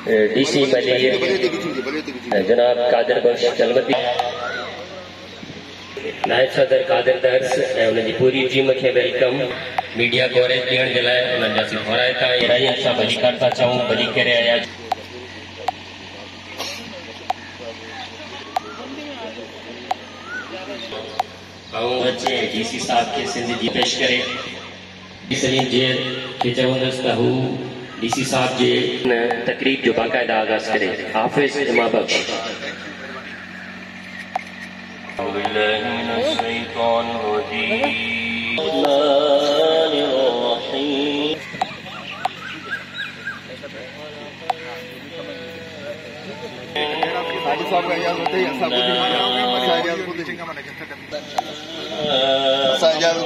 D C Millia جناب قادر بخش چلوتی، نائب صدر قادر درس ان کی پوری ٹیم کے ویلکم، میڈیا کوریج ڈیئن کے لیے ان جیسی ہدایتاں ارائیاں سا بھلی کرتا چاہوں بھلی کرے آیا بچے ڈی سی صاحب کے سندھ جی پیش کرے سلیم جیل کے چوندس کہ ڈی سی صاحب جی تقریب جو باقاعدہ آغاز کرے حافظ امام بخش۔ أعوذ بالله من الشيطان الرجيم الرحمن الرحيم ساجد